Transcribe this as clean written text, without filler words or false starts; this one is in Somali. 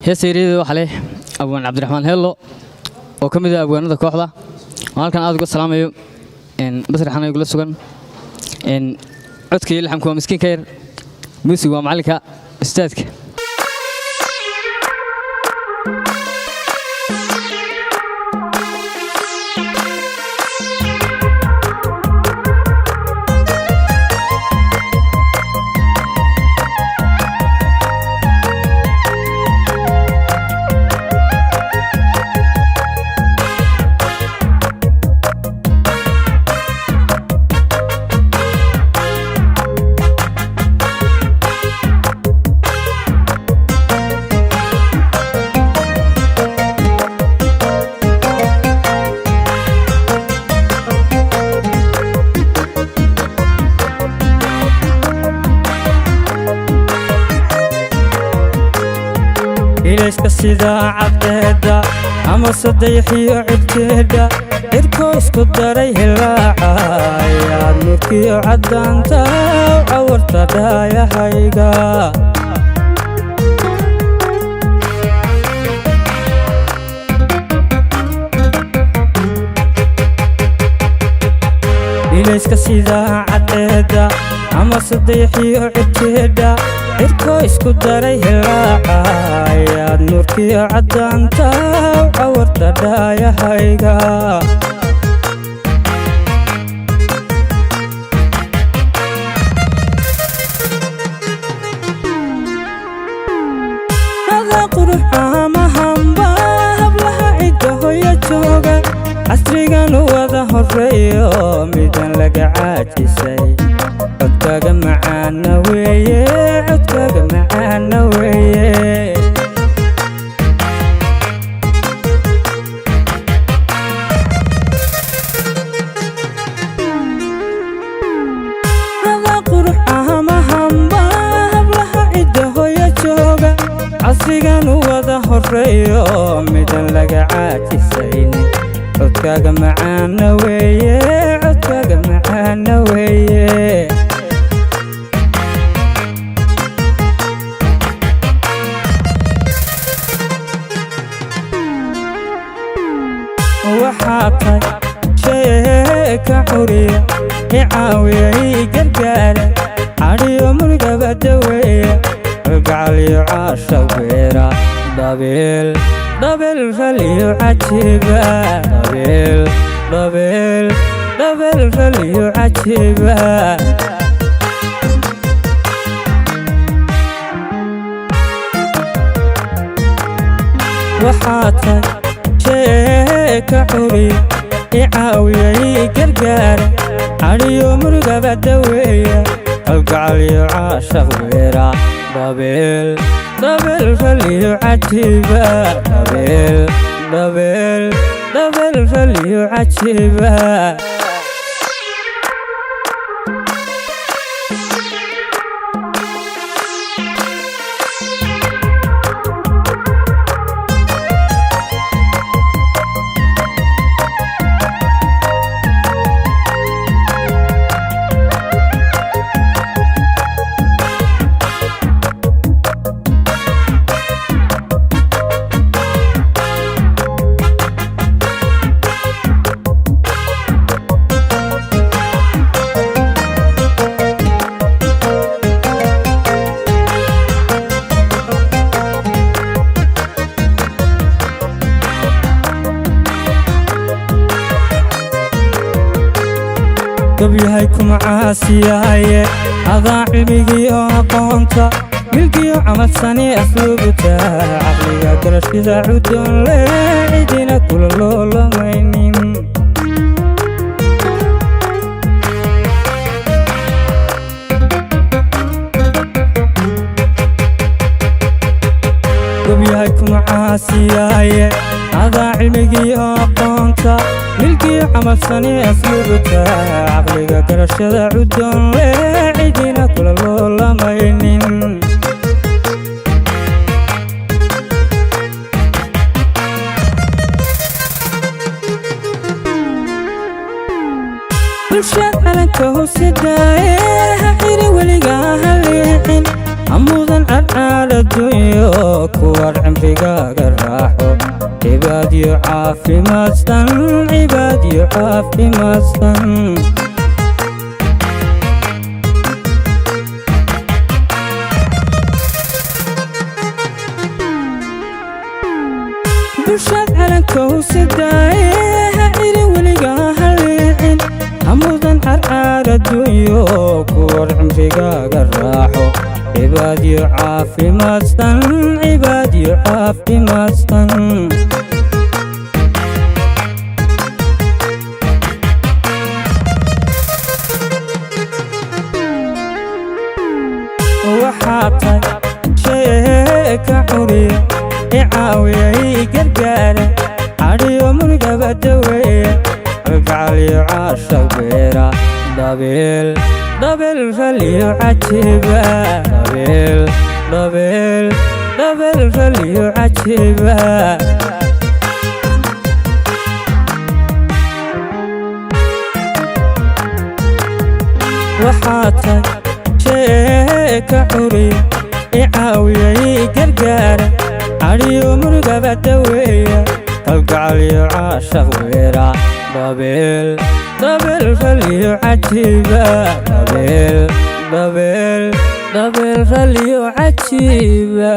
heesayreeda waxa leh abwaan Cabdiraxmaan Hello oo kamid ah abwaanada kooxda halkan aad uga salaamayo basraxana igula sugan codka iyo laxamku waa miskiin ka yar muusiga waa macalinka ustaadka sida cadda ama sadeexiyo codkeeda irko isku daray hilaaca nurkiyo cadaanta awarta dhaayahayga ilayska sida cadda ama sadeexiyo codkeeda irko isku daray hilaaca nurkiyo cadaanta awarta dhaayahayga hada qurux amahamba hablaha cidda hoya jooga casrigan wada horeeyo midan laga caajisay codkaaga macaana weeye codkaaga macaana weeye hada qurux amahamba hablaha cidda hoya jooga casrigan wada horeeyo midan laga caajisaynin codkaaga macaana weeye codkaaga macaana weeye waxaatay sheeka xuriya icaawiya gargaara cadhiyo murugaba daweeya gacaliyo caasha beera dabeel dabeel raliyo cajiiba dabeel dabeel dabeel raliyo cajiiba waxaatay sheeka xuriya icaawiya gargaara cadhiyo murugaba daweeya gacaliyo caasha beera dabeel dabeel raliyo cajiiba dabeel dabeel dabeel raliyo cajiiba gabyahay kuma caasiyaye adaa cilmigii oo aqoonta milkiyo camadsani asluubta caqliga garashida cudoon le cidina kula loolamaynin gabyahay kuma caasiyaye adaa cilmigii oo aqoonta milkiyo camadsani asluubta caqliga garashada cudoon le cidina kula loolamaynin bulshad calanka hoosidaaye ha xiri weligaa ha leexin amudan adduunyo kuwar cimrigaaga raaxo cibaadiyo caafimaadsan cibaadiyo caafimaadsan bulshad calankow sidaaye ha celin weligaa haleecin amudan adduunyo kuwar cimrigaaga raaxo cibaadiyo caafimaadsan cibaadiyo caafimaadsan waxaa tahay shay ka curiya icaawiyay gargaara cadhiyo murugaba daweeya algacaliyo caashaq beera dabeel raliyo cajiiba dabeel raliyo cajiiba waxaa tahay shay ka curiya icaawiyay gargaara cadhiyo murugaba daweeya algacaliyo caashaq beera dabeel raliyo cajiiba dabeel raliyo cajiiba